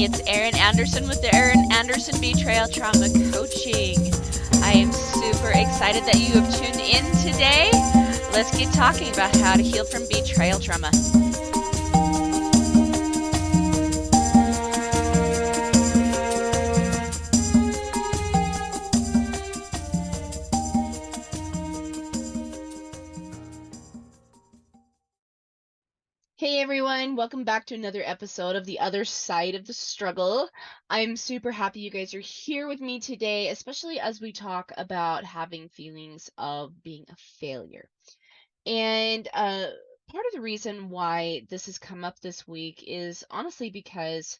It's Erin Anderson with the Erin Anderson Betrayal Trauma Coaching. I am super excited that you have tuned in today. Let's get talking about how to heal from betrayal trauma. Hey everyone, welcome back to another episode of The Other Side of the Struggle. I'm super happy you guys are here with me today, especially as we talk about having feelings of being a failure. And part of the reason why this has come up this week is honestly because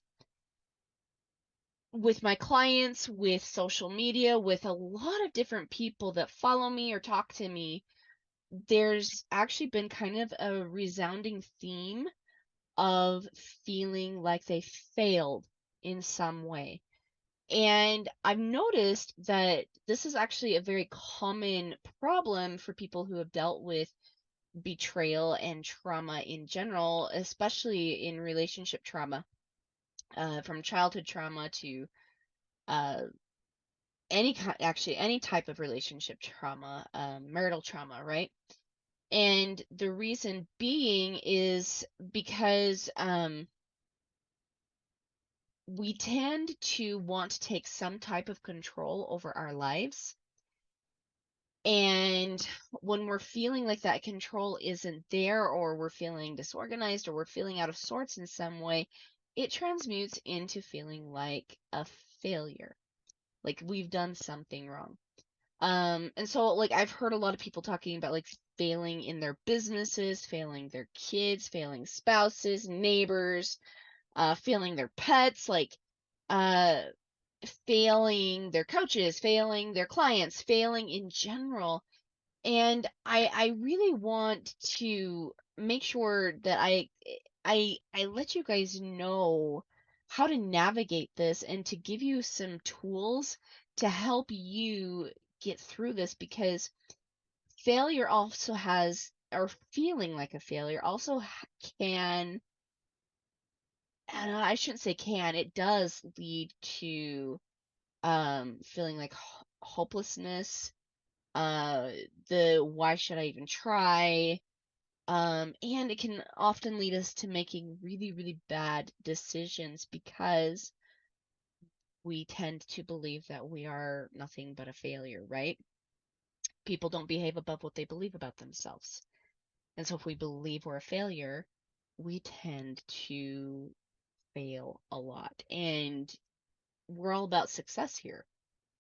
with my clients, with social media, with a lot of different people that follow me or talk to me, there's actually been kind of a resounding theme of feeling like they failed in some way. And I've noticed that this is actually a very common problem for people who have dealt with betrayal and trauma in general, especially in relationship trauma, from childhood trauma to any type of relationship trauma, marital trauma, right? And the reason being is because we tend to want to take some type of control over our lives. And when we're feeling like that control isn't there, or we're feeling disorganized, or we're feeling out of sorts in some way, it transmutes into feeling like a failure, like we've done something wrong. And so like I've heard a lot of people talking about like failing in their businesses, failing their kids, failing spouses, neighbors, failing their pets, like uh failing their coaches, failing their clients, failing in general. And I really want to make sure that I let you guys know how to navigate this and to give you some tools to help you get through this, because failure also has, or feeling like a failure also can, and I shouldn't say can, it does lead to feeling like hopelessness, uh the why should I even try, and it can often lead us to making really, really bad decisions because we tend to believe that we are nothing but a failure, right? People don't behave above what they believe about themselves. And so if we believe we're a failure, we tend to fail a lot. And we're all about success here.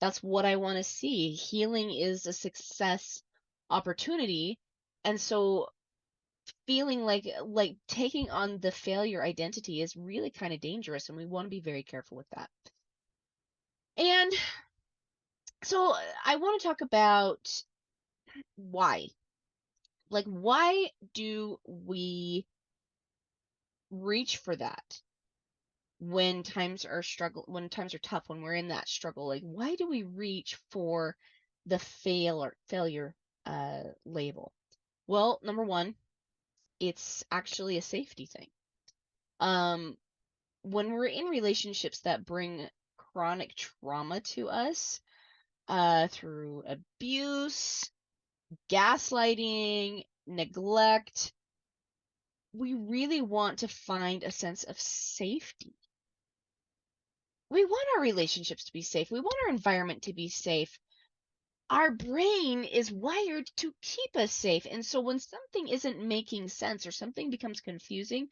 That's what I want to see. Healing is a success opportunity. And so feeling like taking on the failure identity is really kind of dangerous, and we want to be very careful with that. And so I want to talk about why. Like, why do we reach for that when when times are tough, when we're in that struggle? Like, why do we reach for the failure label? Well, number one, it's actually a safety thing. When we're in relationships that bring chronic trauma to us, through abuse, gaslighting, neglect, we really want to find a sense of safety. We want our relationships to be safe. We want our environment to be safe. Our brain is wired to keep us safe. And so when something isn't making sense or something becomes confusing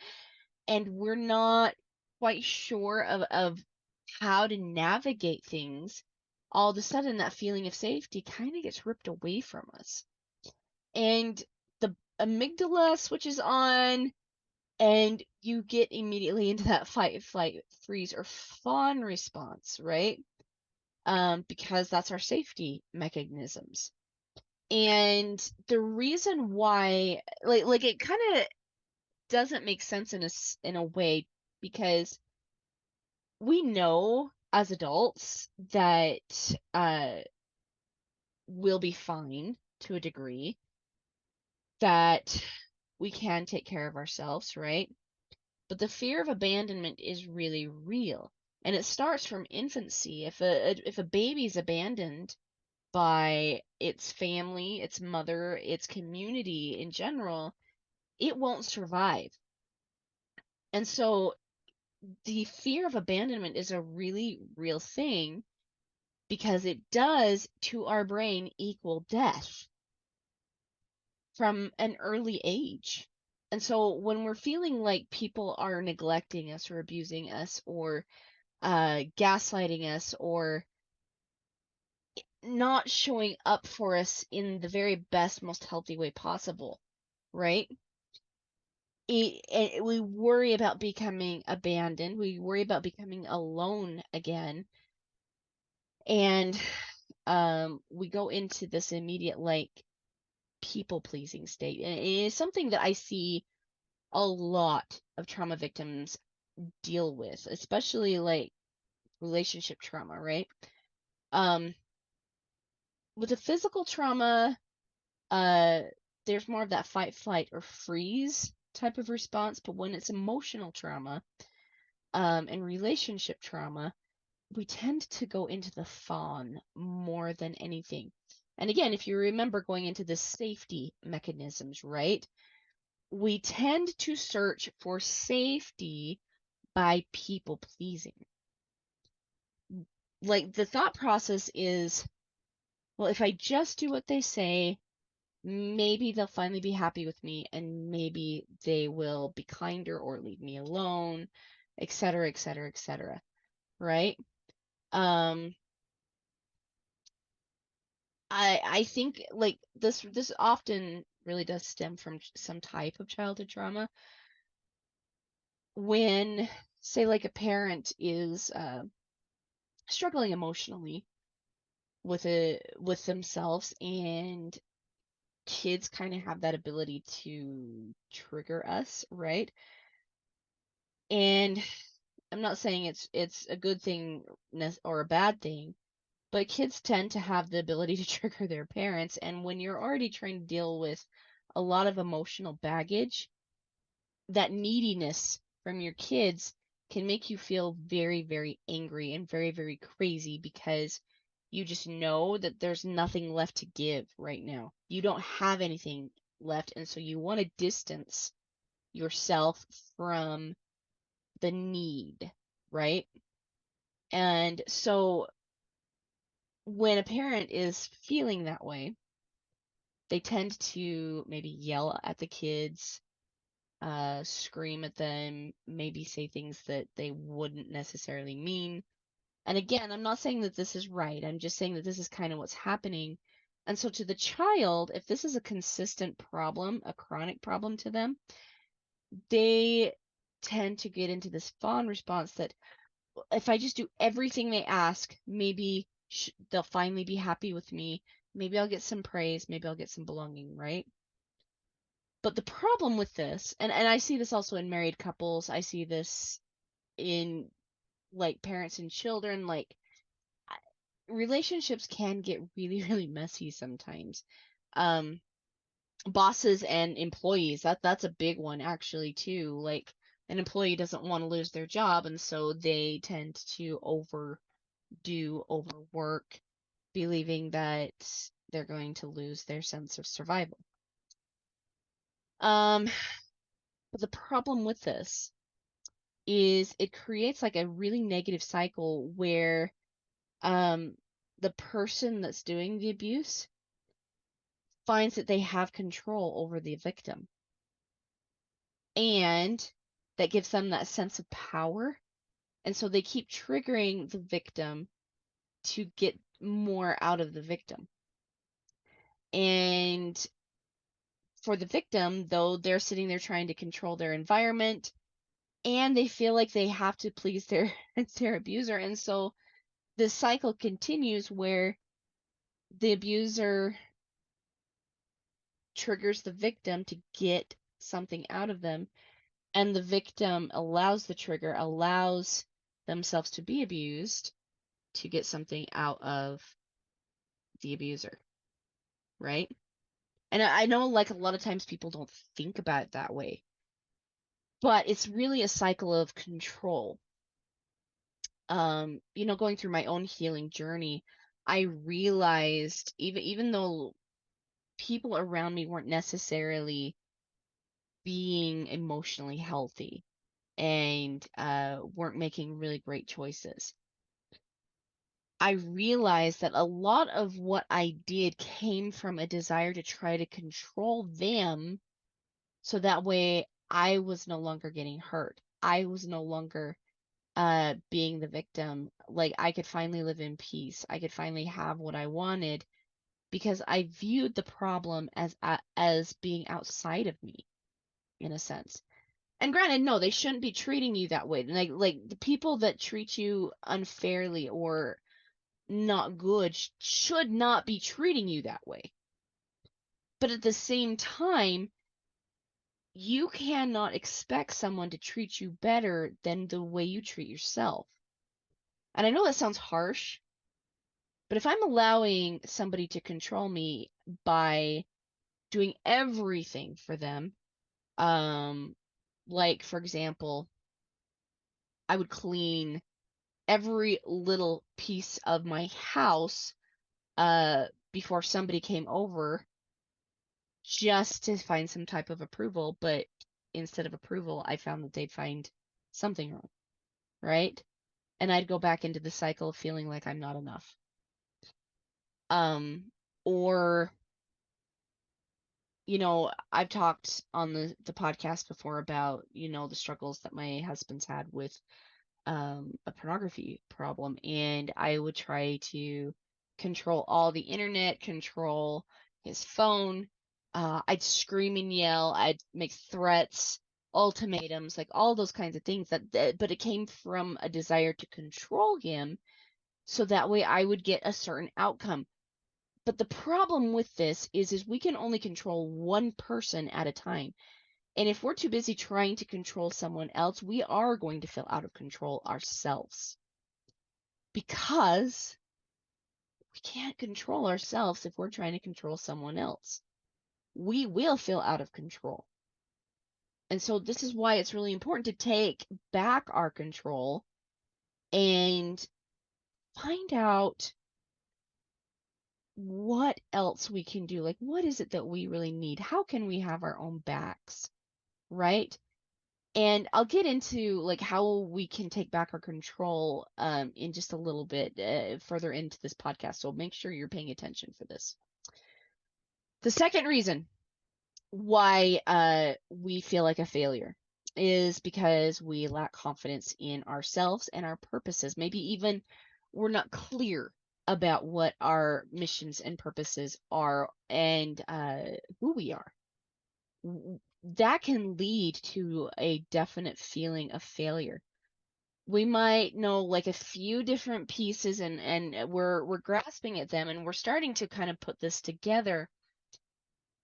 and we're not quite sure of how to navigate things, all of a sudden that feeling of safety kind of gets ripped away from us. And the amygdala switches on, and you get immediately into that fight, flight, freeze, or fawn response, right? Because that's our safety mechanisms. And the reason why, like it kind of doesn't make sense in a way, because we know as adults that we'll be fine to a degree, that we can take care of ourselves, right? But the fear of abandonment is really real. And it starts from infancy. If a baby's abandoned by its family, its mother, its community in general, it won't survive. And so the fear of abandonment is a really real thing because it does to our brain equal death from an early age. And so when we're feeling like people are neglecting us or abusing us or gaslighting us or not showing up for us in the very best, most healthy way possible, right? We worry about becoming abandoned. We worry about becoming alone again. And we go into this immediate, like, people-pleasing state. And it is something that I see a lot of trauma victims deal with, especially, like, relationship trauma, right? Um, with the physical trauma, uh, there's more of that fight, flight, or freeze type of response. But when it's emotional trauma, and relationship trauma, we tend to go into the fawn more than anything. And again, if you remember going into the safety mechanisms, right? We tend to search for safety by people pleasing. Like, the thought process is, well, if I just do what they say, maybe they'll finally be happy with me and maybe they will be kinder or leave me alone, etc., etc., etc. Right? Um, I think, like, this often really does stem from some type of childhood trauma. When, say, like, a parent is struggling emotionally with themselves, and kids kind of have that ability to trigger us, right? And I'm not saying it's a good thing or a bad thing, but kids tend to have the ability to trigger their parents. And when you're already trying to deal with a lot of emotional baggage, that neediness from your kids can make you feel very, very angry and very, very crazy because you just know that there's nothing left to give right now. You don't have anything left, and so you want to distance yourself from the need, right? And so when a parent is feeling that way, they tend to maybe yell at the kids, scream at them, maybe say things that they wouldn't necessarily mean. And again, I'm not saying that this is right. I'm just saying that this is kind of what's happening. And so to the child, if this is a consistent problem, a chronic problem to them, they tend to get into this fawn response that if I just do everything they ask, maybe they'll finally be happy with me. Maybe I'll get some praise. Maybe I'll get some belonging, right? But the problem with this, and I see this also in married couples, I see this in, like, parents and children, like, relationships can get really, really messy sometimes. Um, Bosses and employees, that's a big one actually too. Like, an employee doesn't want to lose their job, and so they tend to overwork, believing that they're going to lose their sense of survival. Um, but the problem with this is it creates, like, a really negative cycle where um the person that's doing the abuse finds that they have control over the victim, and that gives them that sense of power, and so they keep triggering the victim to get more out of the victim. And for the victim, though, they're sitting there trying to control their environment, and they feel like they have to please their their abuser, and so this cycle continues where the abuser triggers the victim to get something out of them, and the victim allows the trigger, allows themselves to be abused to get something out of the abuser, right? And I know, like, a lot of times people don't think about it that way, but it's really a cycle of control. going through my own healing journey, I realized even though people around me weren't necessarily being emotionally healthy and weren't making really great choices, I realized that a lot of what I did came from a desire to try to control them so that way I was no longer getting hurt. I was no longer being the victim. Like I could finally live in peace. I could finally have what I wanted because I viewed the problem as being outside of me in a sense. And granted, no, they shouldn't be treating you that way. Like the people that treat you unfairly or not good should not be treating you that way. But at the same time, you cannot expect someone to treat you better than the way you treat yourself. And I know that sounds harsh, but if I'm allowing somebody to control me by doing everything for them, um, like for example, I would clean every little piece of my house before somebody came over just to find some type of approval, but instead of approval, I found that they'd find something wrong, right? And I'd go back into the cycle of feeling like I'm not enough. Um, or I've talked on the podcast before about, the struggles that my husband's had with a pornography problem, and I would try to control all the internet, control his phone. I'd scream and yell, I'd make threats, ultimatums, like all those kinds of things but it came from a desire to control him so that way I would get a certain outcome. But the problem with this is we can only control one person at a time. And if we're too busy trying to control someone else, we are going to feel out of control ourselves. Because we can't control ourselves if we're trying to control someone else. We will feel out of control. And so this is why it's really important to take back our control and find out what else we can do. Like, what is it that we really need? How can we have our own backs, right? And I'll get into like how we can take back our control in just a little bit further into this podcast. So make sure you're paying attention for this. The second reason why we feel like a failure is because we lack confidence in ourselves and our purposes. Maybe even we're not clear about what our missions and purposes are and who we are. That can lead to a definite feeling of failure. We might know like a few different pieces and we're grasping at them and we're starting to kind of put this together.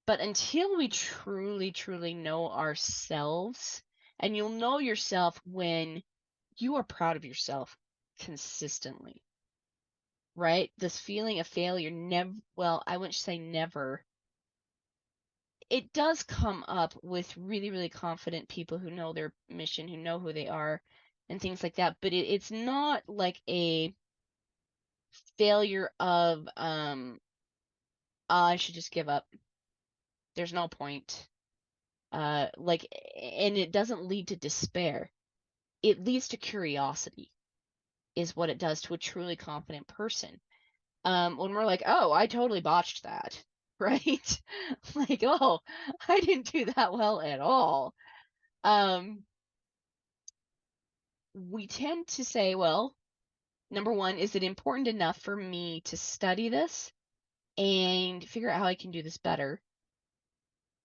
But until we truly, truly know ourselves, and you'll know yourself when you are proud of yourself consistently, right? This feeling of failure well, I wouldn't say never. It does come up with really, really confident people who know their mission, who know who they are, and things like that. But it's not like a failure of, I should just give up. There's no point. And it doesn't lead to despair. It leads to curiosity, is what it does to a truly confident person. When we're like, oh, I totally botched that, right? Like, oh, I didn't do that well at all. We tend to say, well, number one, is it important enough for me to study this and figure out how I can do this better?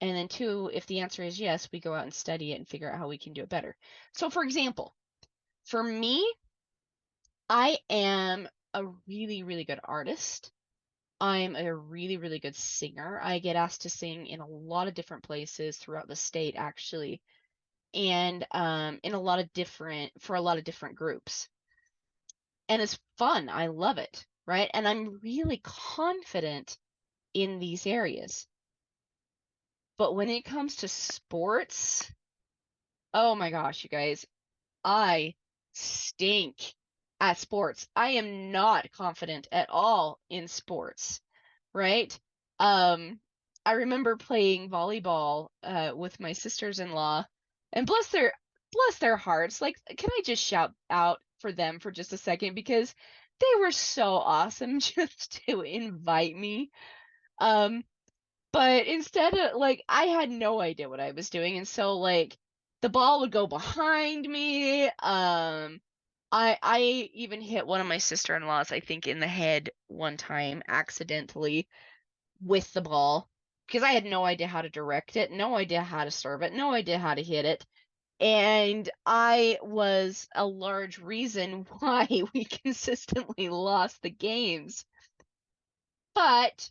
And then two, if the answer is yes, we go out and study it and figure out how we can do it better. So for example, for me, I am a really, really good artist. I'm a really, really good singer. I get asked to sing in a lot of different places throughout the state, actually, and in for a lot of different groups. And it's fun. I love it, right? And I'm really confident in these areas. But when it comes to sports, oh my gosh, you guys, I stink at sports. I am not confident at all in sports, right? Um, I remember playing volleyball with my sisters-in-law, and bless their hearts. Like, can I just shout out for them for just a second because they were so awesome just to invite me. Um, but instead of like I had no idea what I was doing, and so like the ball would go behind me. I even hit one of my sister-in-laws, I think, in the head one time accidentally with the ball because I had no idea how to direct it, no idea how to serve it, no idea how to hit it. And I was a large reason why we consistently lost the games. But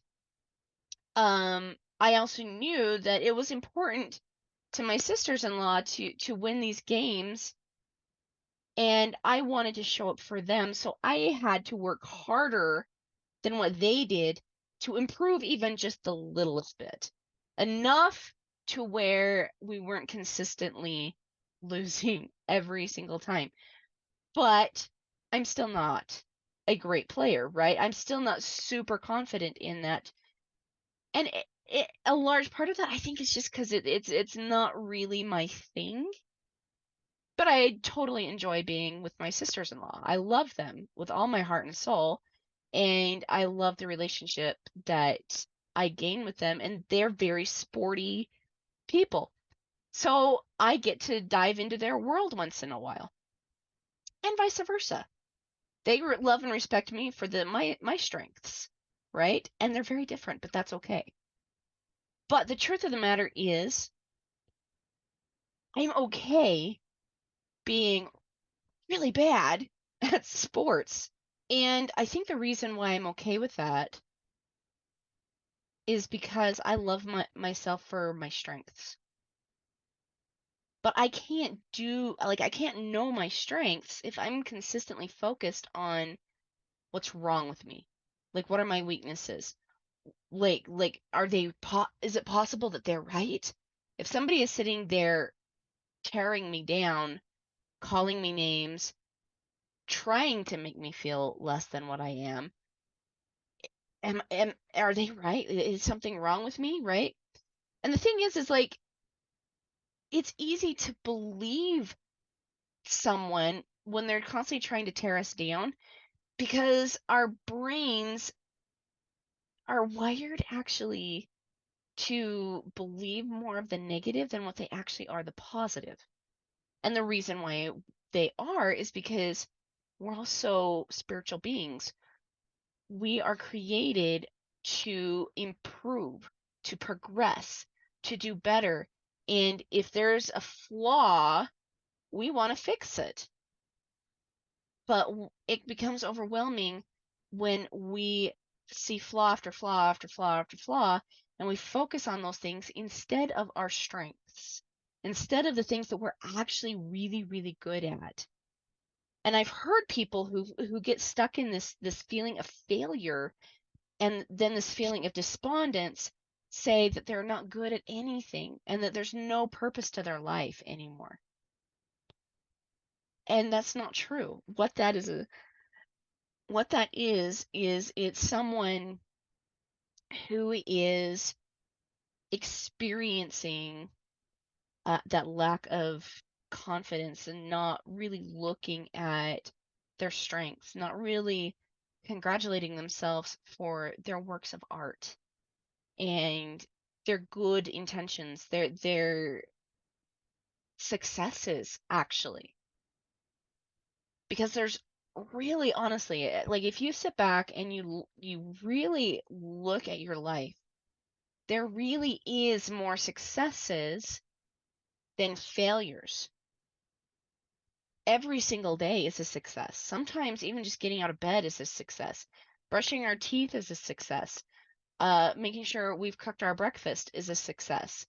I also knew that it was important to my sisters-in-law to win these games, and I wanted to show up for them, so I had to work harder than what they did to improve even just the littlest bit. Enough to where we weren't consistently losing every single time. But I'm still not a great player, right? I'm still not super confident in that. And a large part of that, I think, is just because it's not really my thing. But I totally enjoy being with my sisters-in-law. I love them with all my heart and soul, and I love the relationship that I gain with them, and they're very sporty people. So I get to dive into their world once in a while, and vice versa. They love and respect me for my strengths, right? And they're very different, but that's okay. But the truth of the matter is, I'm okay being really bad at sports. And I think the reason why I'm okay with that is because I love myself for my strengths. But I can't know my strengths if I'm consistently focused on what's wrong with me. Like, what are my weaknesses? Are is it possible that they're right? If somebody is sitting there tearing me down, calling me names, trying to make me feel less than what I am are they right? Is something wrong with me, right? And the thing is like it's easy to believe someone when they're constantly trying to tear us down because our brains are wired actually to believe more of the negative than what they actually are the positive. And the reason why they are is because we're also spiritual beings. We are created to improve, to progress, to do better. And if there's a flaw, we want to fix it. But it becomes overwhelming when we see flaw after flaw after flaw after flaw, and we focus on those things instead of our strengths, instead of the things that we're actually really, really good at. And I've heard people who get stuck in this feeling of failure and then this feeling of despondence say that they're not good at anything and that there's no purpose to their life anymore. And that's not true. What that is it's someone who is experiencing that lack of confidence and not really looking at their strengths, not really congratulating themselves for their works of art and their good intentions, their successes actually. Because there's really honestly, like if you sit back and you really look at your life, there really is more successes than failures. Every single day is a success. Sometimes even just getting out of bed is a success. Brushing our teeth is a success. Making sure we've cooked our breakfast is a success.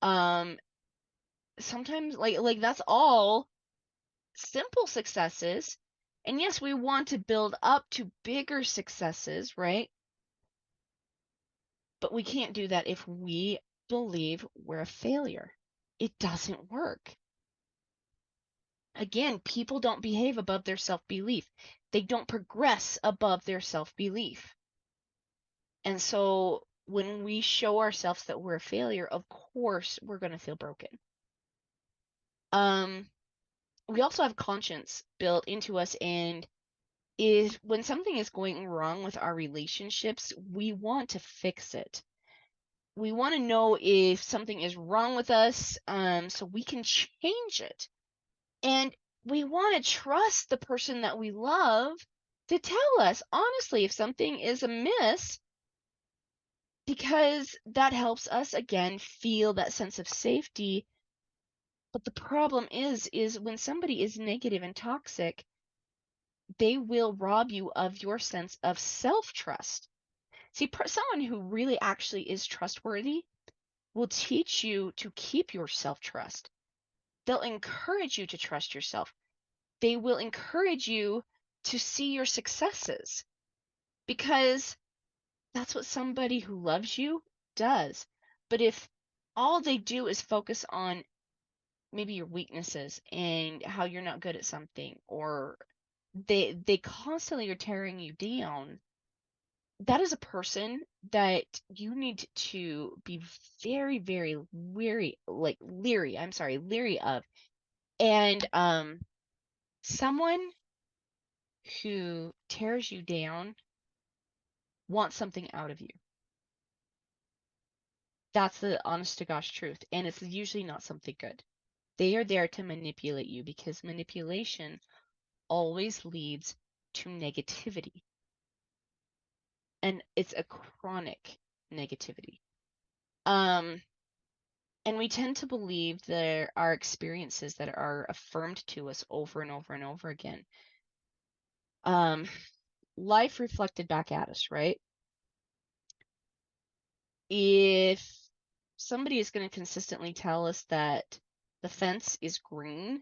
Um, Sometimes like that's all simple successes. And yes, we want to build up to bigger successes, right? But we can't do that if we believe we're a failure. It doesn't work. Again, people don't behave above their self-belief. They don't progress above their self-belief. And so when we show ourselves that we're a failure, of course we're going to feel broken. We also have conscience built into us, and when something is going wrong with our relationships, we want to fix it. We want to know if something is wrong with us, so we can change it. And we want to trust the person that we love to tell us honestly if something is amiss, because that helps us again feel that sense of safety. But the problem is when somebody is negative and toxic, they will rob you of your sense of self-trust. See, someone who really actually is trustworthy will teach you to keep your self-trust. They'll encourage you to trust yourself. They will encourage you to see your successes, because that's what somebody who loves you does. But if all they do is focus on maybe your weaknesses and how you're not good at something, or they constantly are tearing you down, that is a person that you need to be very, very leery of. And someone who tears you down wants something out of you. That's the honest to gosh truth. And it's usually not something good. They are there to manipulate you, because manipulation always leads to negativity. And it's a chronic negativity. And we tend to believe there are experiences that are affirmed to us over and over and over again. Life reflected back at us, right? If somebody is going to consistently tell us that the fence is green,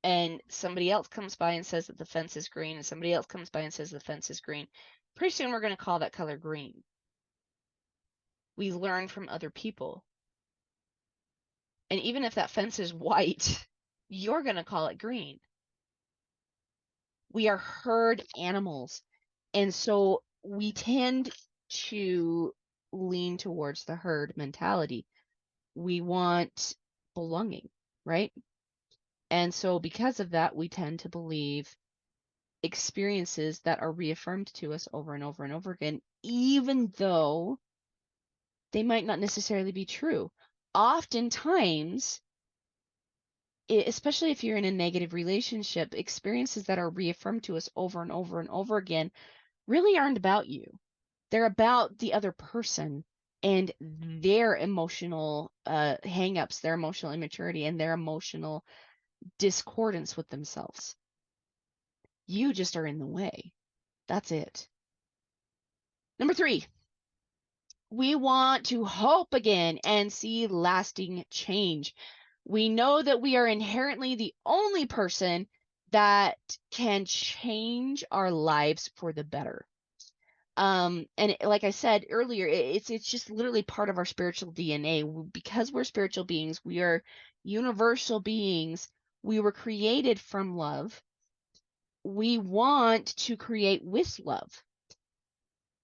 and somebody else comes by and says that the fence is green, and somebody else comes by and says the fence is green, pretty soon we're going to call that color green. We learn from other people. And even if that fence is white, you're going to call it green. We are herd animals. And so we tend to lean towards the herd mentality. We want belonging, right? And so because of that, we tend to believe experiences that are reaffirmed to us over and over and over again, even though they might not necessarily be true. Oftentimes, especially if you're in a negative relationship, experiences that are reaffirmed to us over and over and over again really aren't about you. They're about the other person and their emotional hang-ups, their emotional immaturity, and their emotional discordance with themselves. You just are in the way. That's it. Number 3, we want to hope again and see lasting change. We know that we are inherently the only person that can change our lives for the better. Like I said earlier, it's just literally part of our spiritual DNA. Because we're spiritual beings, we are universal beings. We were created from love. We want to create with love.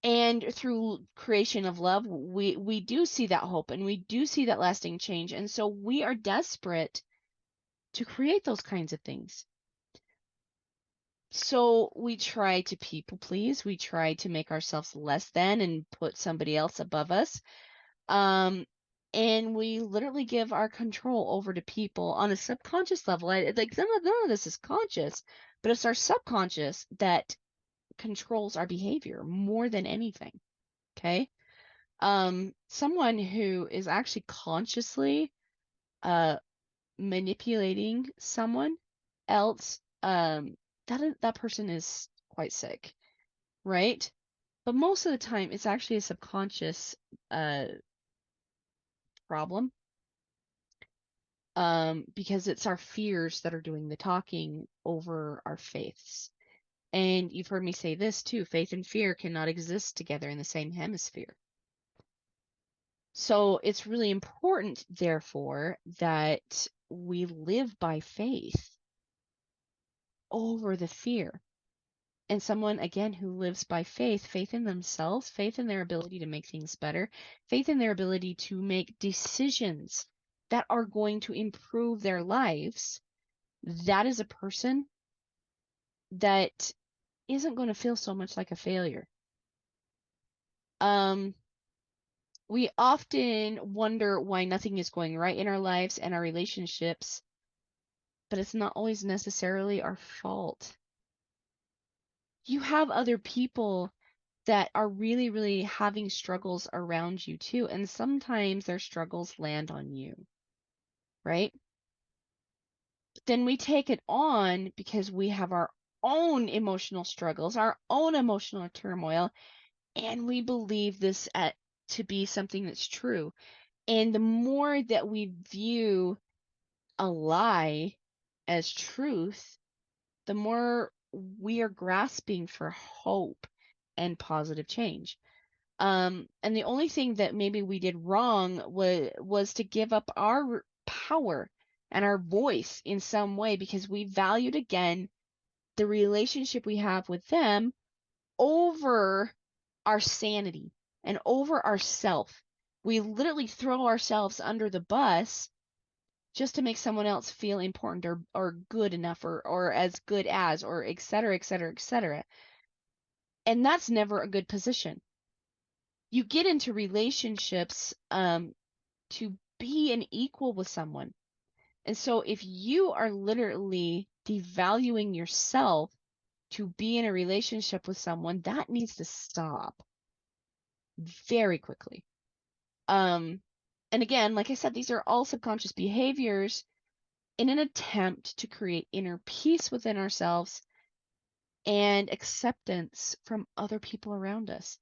And through creation of love, we do see that hope, and we do see that lasting change. And so we are desperate to create those kinds of things. So we try to people please. We try to make ourselves less than and put somebody else above us. And we literally give our control over to people on a subconscious level. Like none of this is conscious, but it's our subconscious that controls our behavior more than anything. Okay. Someone who is actually consciously manipulating someone else, that person is quite sick, right? But most of the time, it's actually a subconscious problem, because it's our fears that are doing the talking over our faiths. And you've heard me say this too: faith and fear cannot exist together in the same hemisphere. So it's really important, therefore, that we live by faith over the fear. And someone, again, who lives by faith, faith in themselves, faith in their ability to make things better, faith in their ability to make decisions that are going to improve their lives, that is a person that isn't going to feel so much like a failure. We often wonder why nothing is going right in our lives and our relationships, but it's not always necessarily our fault. You have other people that are really, really having struggles around you too, and sometimes their struggles land on you, right? But then we take it on because we have our own emotional struggles, our own emotional turmoil, and we believe this to be something that's true. And the more that we view a lie as truth, the more we are grasping for hope and positive change. And the only thing that maybe we did wrong was to give up our power and our voice in some way because we valued, again, the relationship we have with them over our sanity and over ourself. We literally throw ourselves under the bus just to make someone else feel important or good enough or as good as, or et cetera, et cetera, et cetera. And that's never a good position. You get into relationships to be an equal with someone. And so if you are literally devaluing yourself to be in a relationship with someone, that needs to stop very quickly. And again, like I said, these are all subconscious behaviors in an attempt to create inner peace within ourselves and acceptance from other people around us.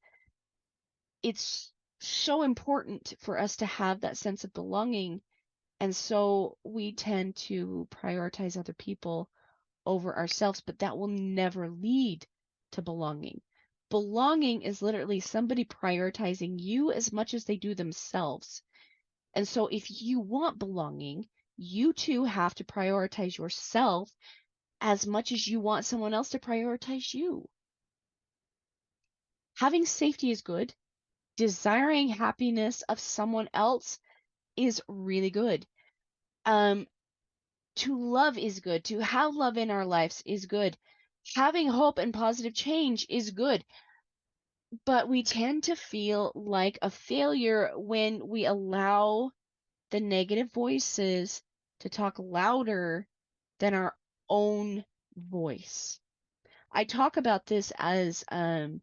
It's so important for us to have that sense of belonging, and so we tend to prioritize other people over ourselves, but that will never lead to belonging. Belonging is literally somebody prioritizing you as much as they do themselves. And so if you want belonging, you too have to prioritize yourself as much as you want someone else to prioritize you. Having safety is good. Desiring happiness of someone else is really good. To love is good. To have love in our lives is good. Having hope and positive change is good. But we tend to feel like a failure when we allow the negative voices to talk louder than our own voice. I talk about this as the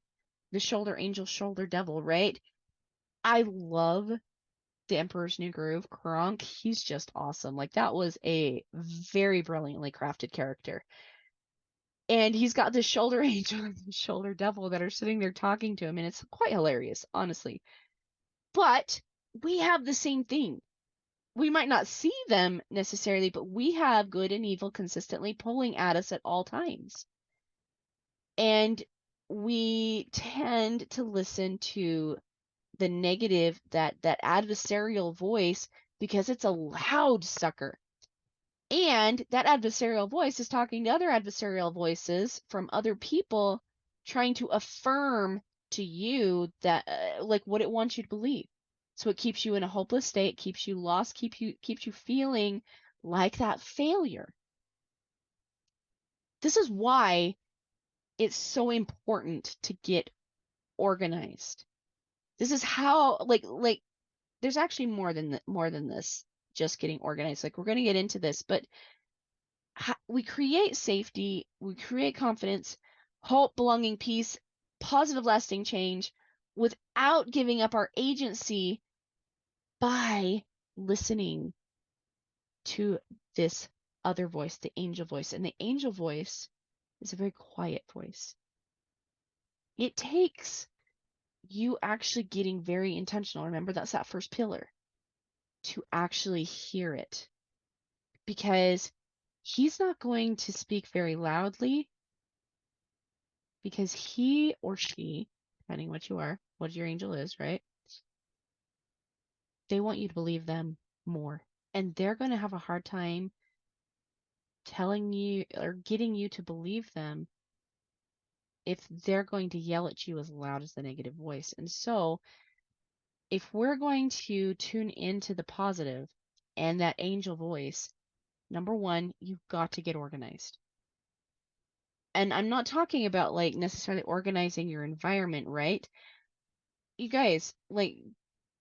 shoulder angel, shoulder devil, right? I love the Emperor's New Groove. Kronk, he's just awesome. Like, that was a very brilliantly crafted character. And he's got this shoulder angel and the shoulder devil that are sitting there talking to him, and it's quite hilarious, honestly. But we have the same thing. We might not see them necessarily, but we have good and evil consistently pulling at us at all times. And we tend to listen to the negative, that adversarial voice, because it's a loud sucker. And that adversarial voice is talking to other adversarial voices from other people, trying to affirm to you that like what it wants you to believe. So it keeps you in a hopeless state, keeps you lost, keeps you feeling like that failure. This is why it's so important to get organized. This is how, like there's actually more than this, just getting organized. Like, we're going to get into this, but we create safety, we create confidence, hope, belonging, peace, positive lasting change without giving up our agency by listening to this other voice, the angel voice. And the angel voice is a very quiet voice. It takes you actually getting very intentional. Remember, that's that first pillar, to actually hear it, because he's not going to speak very loudly, because he or she, depending what you are, what your angel is, right? They want you to believe them more. And they're going to have a hard time telling you or getting you to believe them if they're going to yell at you as loud as the negative voice. And so, if we're going to tune into the positive and that angel voice, number one, you've got to get organized. And I'm not talking about like necessarily organizing your environment, right? You guys, like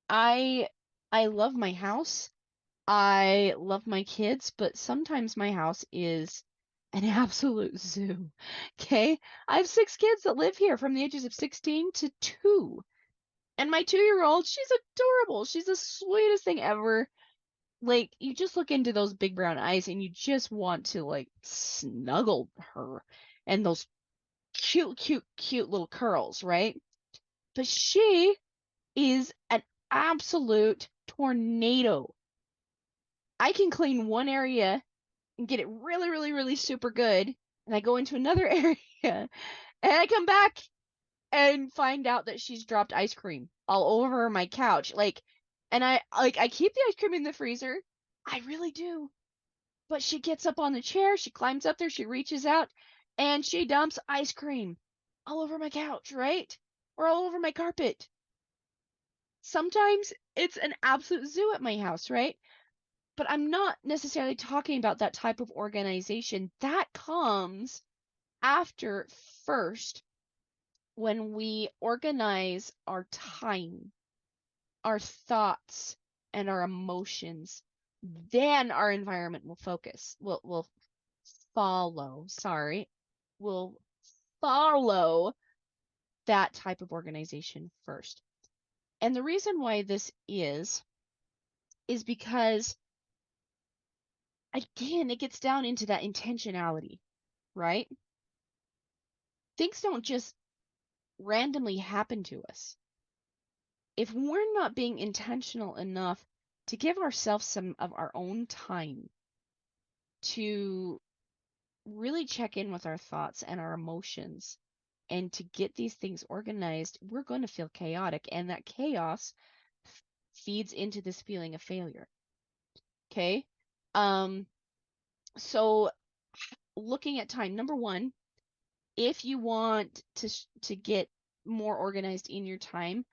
I I love my house. I love my kids, but sometimes my house is an absolute zoo. Okay? I have 6 kids that live here from the ages of 16 to 2. And my 2-year-old, she's adorable. She's the sweetest thing ever. Like, you just look into those big brown eyes and you just want to, like, snuggle her. And those cute, cute, cute little curls, right? But she is an absolute tornado. I can clean one area and get it really, really, really super good. And I go into another area and I come back and find out that she's dropped ice cream all over my couch. And I keep the ice cream in the freezer. I really do. But she gets up on the chair, she climbs up there, she reaches out, and she dumps ice cream all over my couch, right? Or all over my carpet. Sometimes it's an absolute zoo at my house, right? But I'm not necessarily talking about that type of organization. That comes after first when we organize our time, our thoughts, and our emotions. Then our environment will will follow, sorry, will follow that type of organization first. And the reason why this is because, again, it gets down into that intentionality, right? Things don't just randomly happen to us. If we're not being intentional enough to give ourselves some of our own time to really check in with our thoughts and our emotions and to get these things organized, we're going to feel chaotic. And that chaos feeds into this feeling of failure. Okay. Um, so looking at time, number one, if you want to get more organized in your time,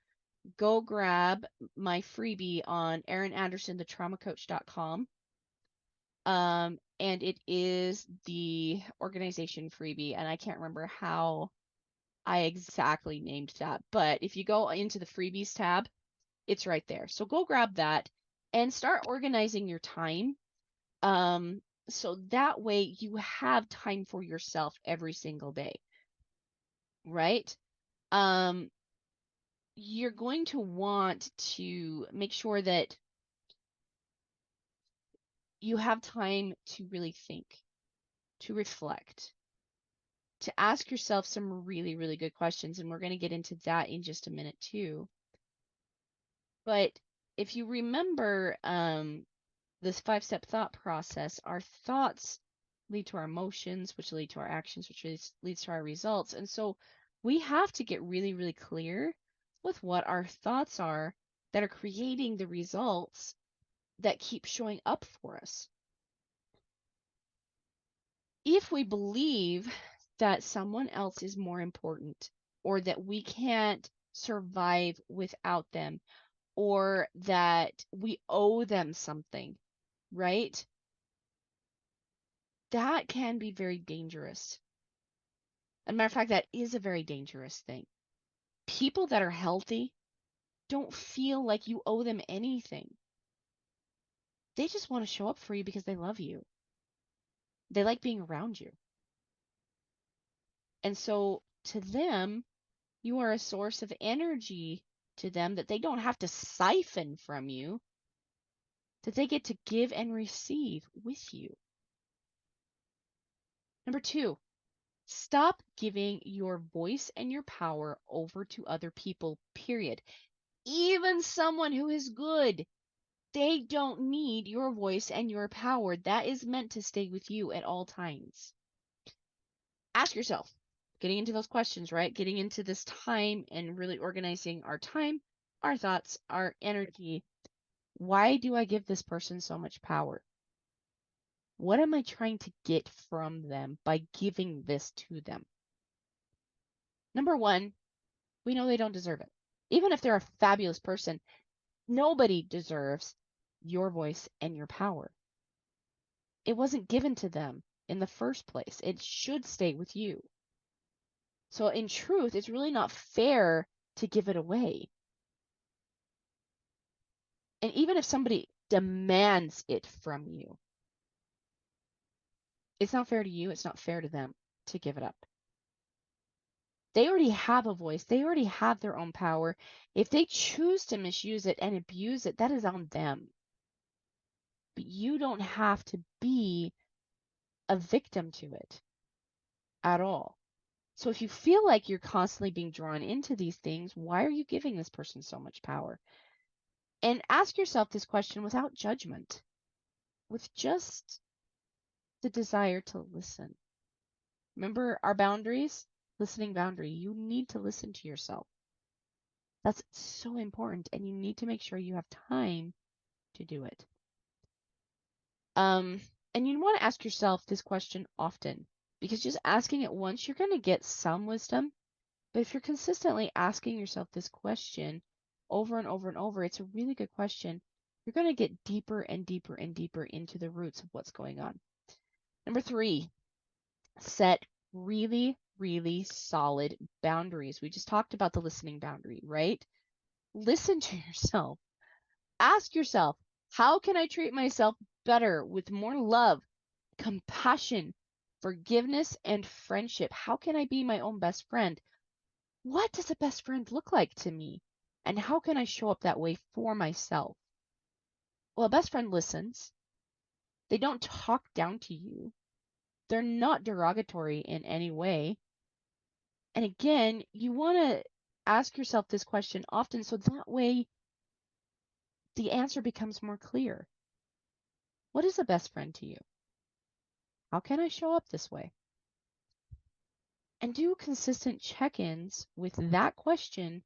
go grab my freebie on erinandersonthetraumacoach.com. And it is the organization freebie, and I can't remember how I exactly named that, but if you go into the freebies tab, it's right there. So go grab that and start organizing your time. So that way you have time for yourself every single day, right? Um, you're going to want to make sure that you have time to really think, to reflect, to ask yourself some really, really good questions. And we're going to get into that in just a minute too. But if you remember this 5-step thought process, our thoughts lead to our emotions, which lead to our actions, which leads to our results. And so we have to get really, really clear with what our thoughts are that are creating the results that keep showing up for us. If we believe that someone else is more important or that we can't survive without them or that we owe them something, right? That can be very dangerous. As a matter of fact, that is a very dangerous thing. People that are healthy don't feel like you owe them anything. They just want to show up for you because they love you. They like being around you. And so to them, you are a source of energy to them that they don't have to siphon from you, that they get to give and receive with you. Number 2, stop giving your voice and your power over to other people, period. Even someone who is good, they don't need your voice and your power. That is meant to stay with you at all times. Ask yourself, getting into those questions, right? Getting into this time and really organizing our time, our thoughts, our energy. Why do I give this person so much power? What am I trying to get from them by giving this to them? Number one, we know they don't deserve it. Even if they're a fabulous person, nobody deserves your voice and your power. It wasn't given to them in the first place. It should stay with you. So in truth, it's really not fair to give it away. And even if somebody demands it from you, it's not fair to you. It's not fair to them to give it up. They already have a voice. They already have their own power. If they choose to misuse it and abuse it, that is on them. But you don't have to be a victim to it at all. So if you feel like you're constantly being drawn into these things, why are you giving this person so much power? And ask yourself this question without judgment, with just the desire to listen. Remember our boundaries? Listening boundary. You need to listen to yourself. That's so important, and you need to make sure you have time to do it. And you want to ask yourself this question often, because just asking it once, you're going to get some wisdom. But if you're consistently asking yourself this question over and over and over, it's a really good question. You're going to get deeper and deeper and deeper into the roots of what's going on. Number 3, set really, really solid boundaries. We just talked about the listening boundary, right? Listen to yourself. Ask yourself, how can I treat myself better with more love, compassion, forgiveness, and friendship? How can I be my own best friend? What does a best friend look like to me? And how can I show up that way for myself? Well, a best friend listens. They don't talk down to you. They're not derogatory in any way. And again, you want to ask yourself this question often so that way the answer becomes more clear. What is a best friend to you? How can I show up this way? And do consistent check-ins with that question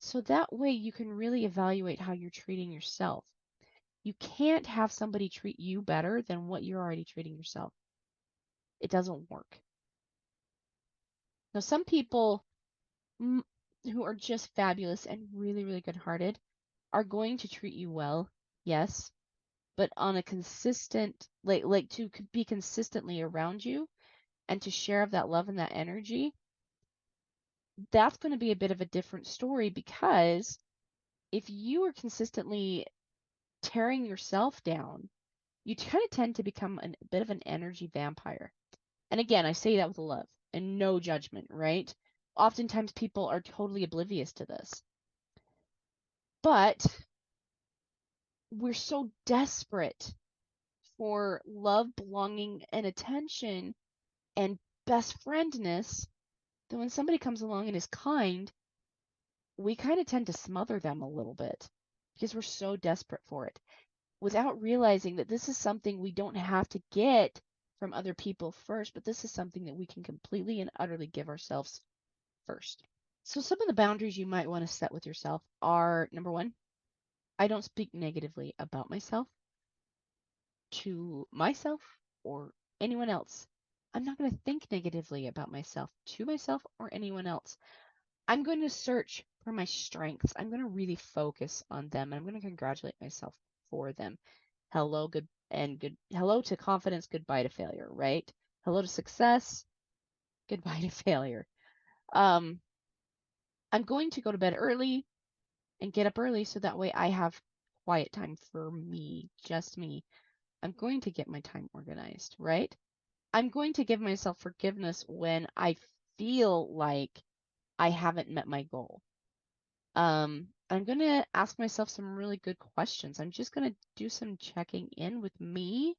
so that way you can really evaluate how you're treating yourself. You can't have somebody treat you better than what you're already treating yourself. It doesn't work. Now, some people who are just fabulous and really, really good-hearted are going to treat you well, yes, but on a consistent, like to be consistently around you and to share of that love and that energy, that's going to be a bit of a different story, because if you are consistently tearing yourself down, you kind of tend to become a bit of an energy vampire. And again, I say that with love and no judgment, right? Oftentimes people are totally oblivious to this. But we're so desperate for love, belonging, and attention and best friendness that when somebody comes along and is kind, we kind of tend to smother them a little bit because we're so desperate for it, without realizing that this is something we don't have to get from other people first, but this is something that we can completely and utterly give ourselves first. So some of the boundaries you might want to set with yourself are, number 1, I don't speak negatively about myself to myself or anyone else. I'm not going to think negatively about myself to myself or anyone else. I'm going to search for my strengths. I'm going to really focus on them, and I'm going to congratulate myself for them. Hello, good and good. Hello to confidence, goodbye to failure, right? Hello to success, goodbye to failure. I'm going to go to bed early and get up early so that way I have quiet time for me, just me. I'm going to get my time organized, right? I'm going to give myself forgiveness when I feel like I haven't met my goal. I'm going to ask myself some really good questions. I'm just going to do some checking in with me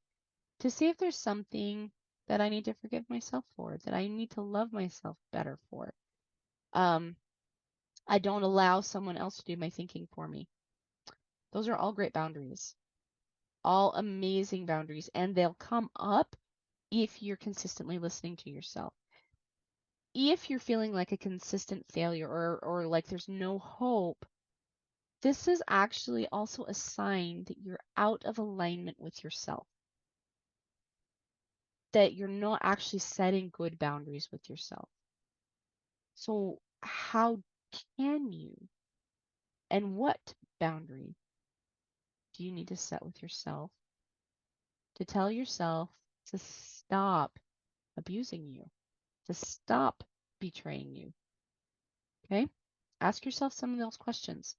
to see if there's something that I need to forgive myself for, that I need to love myself better for. I don't allow someone else to do my thinking for me. Those are all great boundaries, all amazing boundaries, and they'll come up if you're consistently listening to yourself. If you're feeling like a consistent failure or like there's no hope, This is actually also a sign that you're out of alignment with yourself, that you're not actually setting good boundaries with yourself. So how can you, and what boundary do you need to set with yourself to tell yourself to stop abusing you, to stop betraying you? Okay? Ask yourself some of those questions.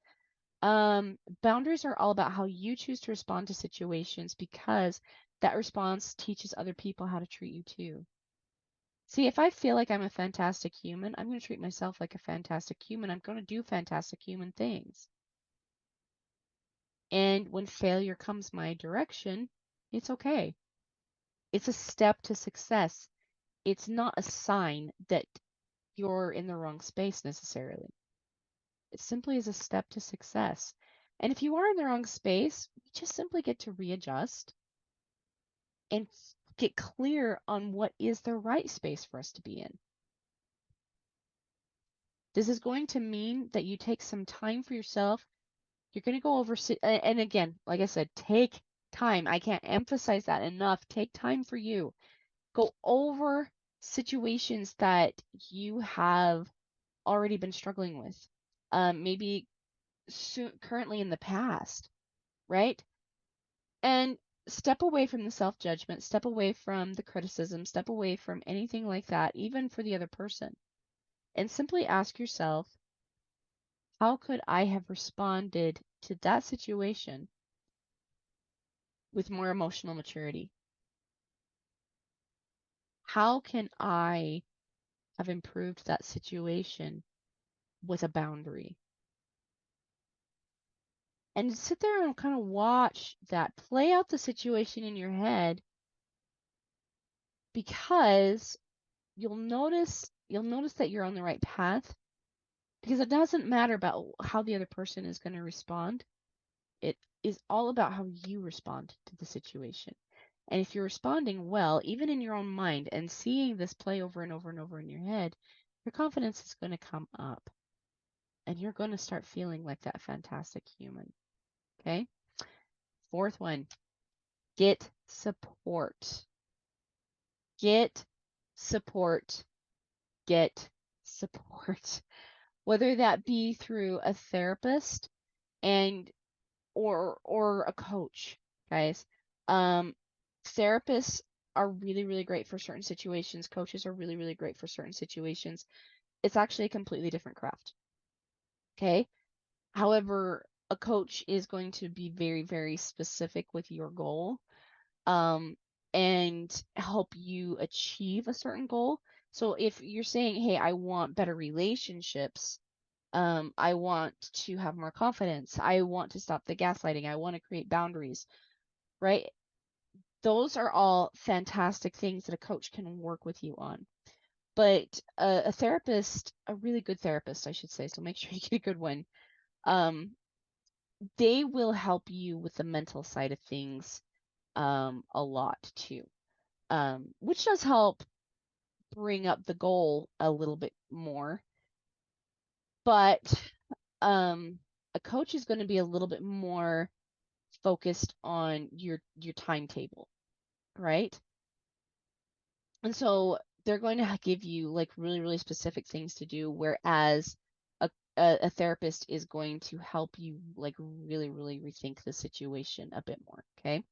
Boundaries are all about how you choose to respond to situations, because that response teaches other people how to treat you too. See, if I feel like I'm a fantastic human, I'm going to treat myself like a fantastic human. I'm going to do fantastic human things. And when failure comes my direction, it's okay. It's a step to success. It's not a sign that you're in the wrong space necessarily. It simply is a step to success. And if you are in the wrong space, we just simply get to readjust and get clear on what is the right space for us to be in. This is going to mean that you take some time for yourself. You're going to go over, and again, like I said, take time. I can't emphasize that enough. Take time for you. Go over situations that you have already been struggling with. Maybe currently in the past, right? And step away from the self-judgment, step away from the criticism, step away from anything like that, even for the other person. And simply ask yourself, how could I have responded to that situation with more emotional maturity? How can I have improved that situation with a boundary? And sit there and kind of watch that, play out the situation in your head, because you'll notice that you're on the right path, because it doesn't matter about how the other person is going to respond. It is all about how you respond to the situation. And if you're responding well, even in your own mind, and seeing this play over and over and over in your head, your confidence is going to come up. And you're going to start feeling like that fantastic human. Okay? Fourth one, get support. Get support. Get support. Whether that be through a therapist and or a coach, guys. Therapists are really, really great for certain situations. Coaches are really, really great for certain situations. It's actually a completely different craft. Okay. However, a coach is going to be very, very specific with your goal, and help you achieve a certain goal. So if you're saying, hey, I want better relationships, I want to have more confidence, I want to stop the gaslighting, I want to create boundaries, right? Those are all fantastic things that a coach can work with you on. But a therapist, a really good therapist, I should say, so make sure you get a good one, they will help you with the mental side of things a lot too, which does help bring up the goal a little bit more. But a coach is going to be a little bit more focused on your timetable, right? And so they're going to give you like really, really specific things to do, whereas a therapist is going to help you like really, really rethink the situation a bit more. Okay.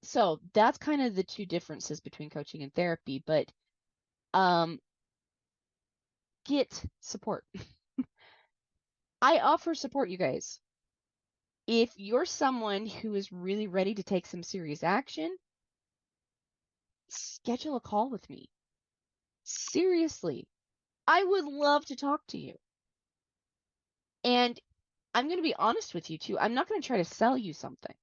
So that's kind of the two differences between coaching and therapy, but get support. I offer support, you guys. If you're someone who is really ready to take some serious action, schedule a call with me. Seriously, I would love to talk to you. And I'm going to be honest with you too. I'm not going to try to sell you something.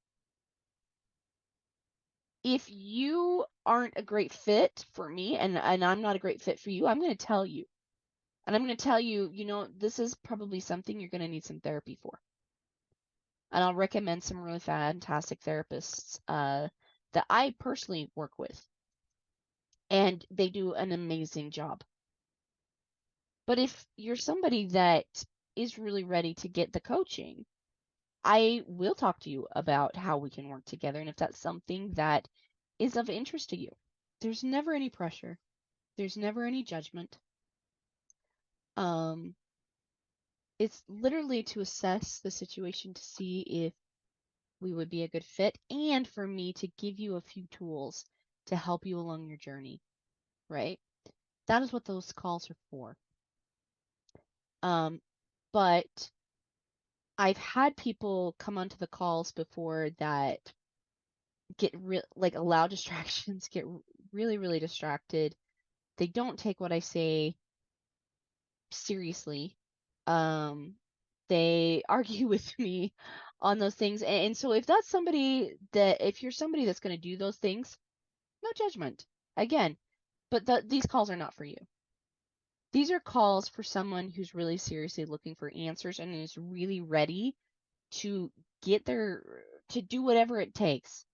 If you aren't a great fit for me, and I'm not a great fit for you, I'm going to tell you. And I'm going to tell you, this is probably something you're going to need some therapy for. And I'll recommend some really fantastic therapists that I personally work with. And they do an amazing job. But if you're somebody that is really ready to get the coaching, I will talk to you about how we can work together and if that's something that is of interest to you. There's never any pressure. There's never any judgment. It's literally to assess the situation to see if we would be a good fit and for me to give you a few tools to help you along your journey, right? That is what those calls are for. But I've had people come onto the calls before that get allow distractions, get really, really distracted. They don't take what I say seriously. They argue with me on those things. And so if that's somebody if you're somebody that's going to do those things, no judgment. Again, but these calls are not for you. These are calls for someone who's really seriously looking for answers and is really ready to to do whatever it takes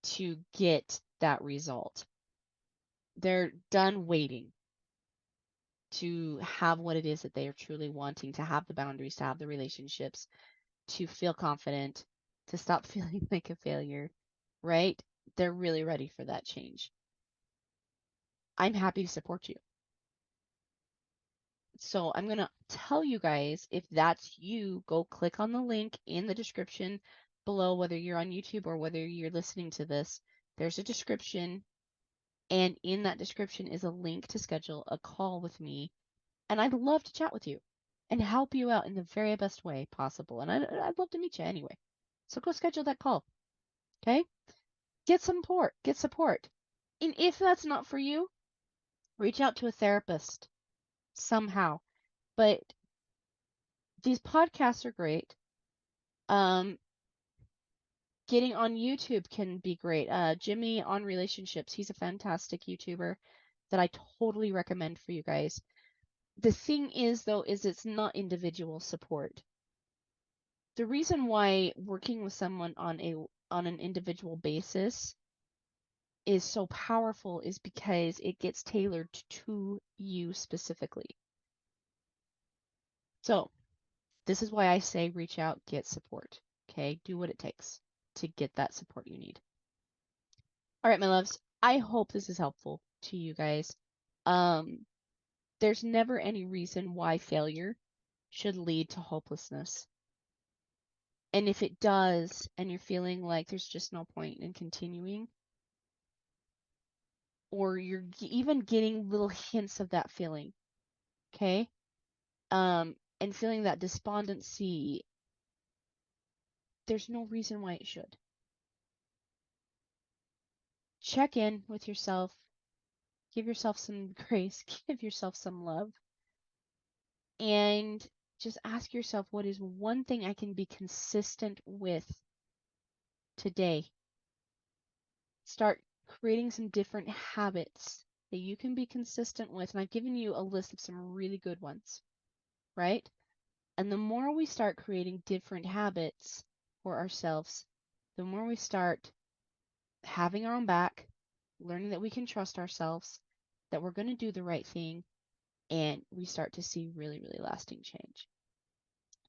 to get that result. They're done waiting to have what it is that they are truly wanting, to have the boundaries, to have the relationships, to feel confident, to stop feeling like a failure, right? They're really ready for that change. I'm happy to support you. So I'm going to tell you guys, if that's you, go click on the link in the description below, whether you're on YouTube or whether you're listening to this. There's a description, and in that description is a link to schedule a call with me. And I'd love to chat with you and help you out in the very best way possible. And I'd love to meet you anyway. So go schedule that call. Okay? Get support. Get support. And if that's not for you, reach out to a therapist somehow. But these podcasts are great. Getting on YouTube can be great. Jimmy on Relationships, he's a fantastic YouTuber that I totally recommend for you guys. The thing is, though, is it's not individual support. The reason why working with someone on an individual basis is so powerful is because it gets tailored to you specifically. So this is why I say reach out, get support. Okay, do what it takes to get that support you need. All right, my loves, I hope this is helpful to you guys. There's never any reason why failure should lead to hopelessness. And if it does, and you're feeling like there's just no point in continuing, or you're even getting little hints of that feeling, okay? And feeling that despondency, there's no reason why it should. Check in with yourself. Give yourself some grace. Give yourself some love. And just ask yourself, what is one thing I can be consistent with today? Start creating some different habits that you can be consistent with. And I've given you a list of some really good ones, right? And the more we start creating different habits for ourselves, the more we start having our own back, learning that we can trust ourselves, that we're going to do the right thing, and we start to see really, really lasting change.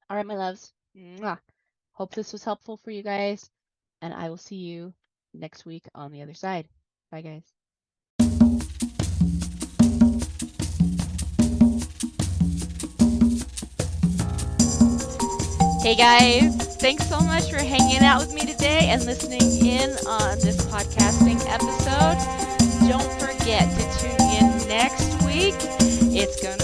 All right, my loves. Mwah. Hope this was helpful for you guys, and I will see you next week on the other side. Bye, guys. Hey guys, thanks so much for hanging out with me today and listening in on this podcasting episode. Don't forget to tune in next week. It's going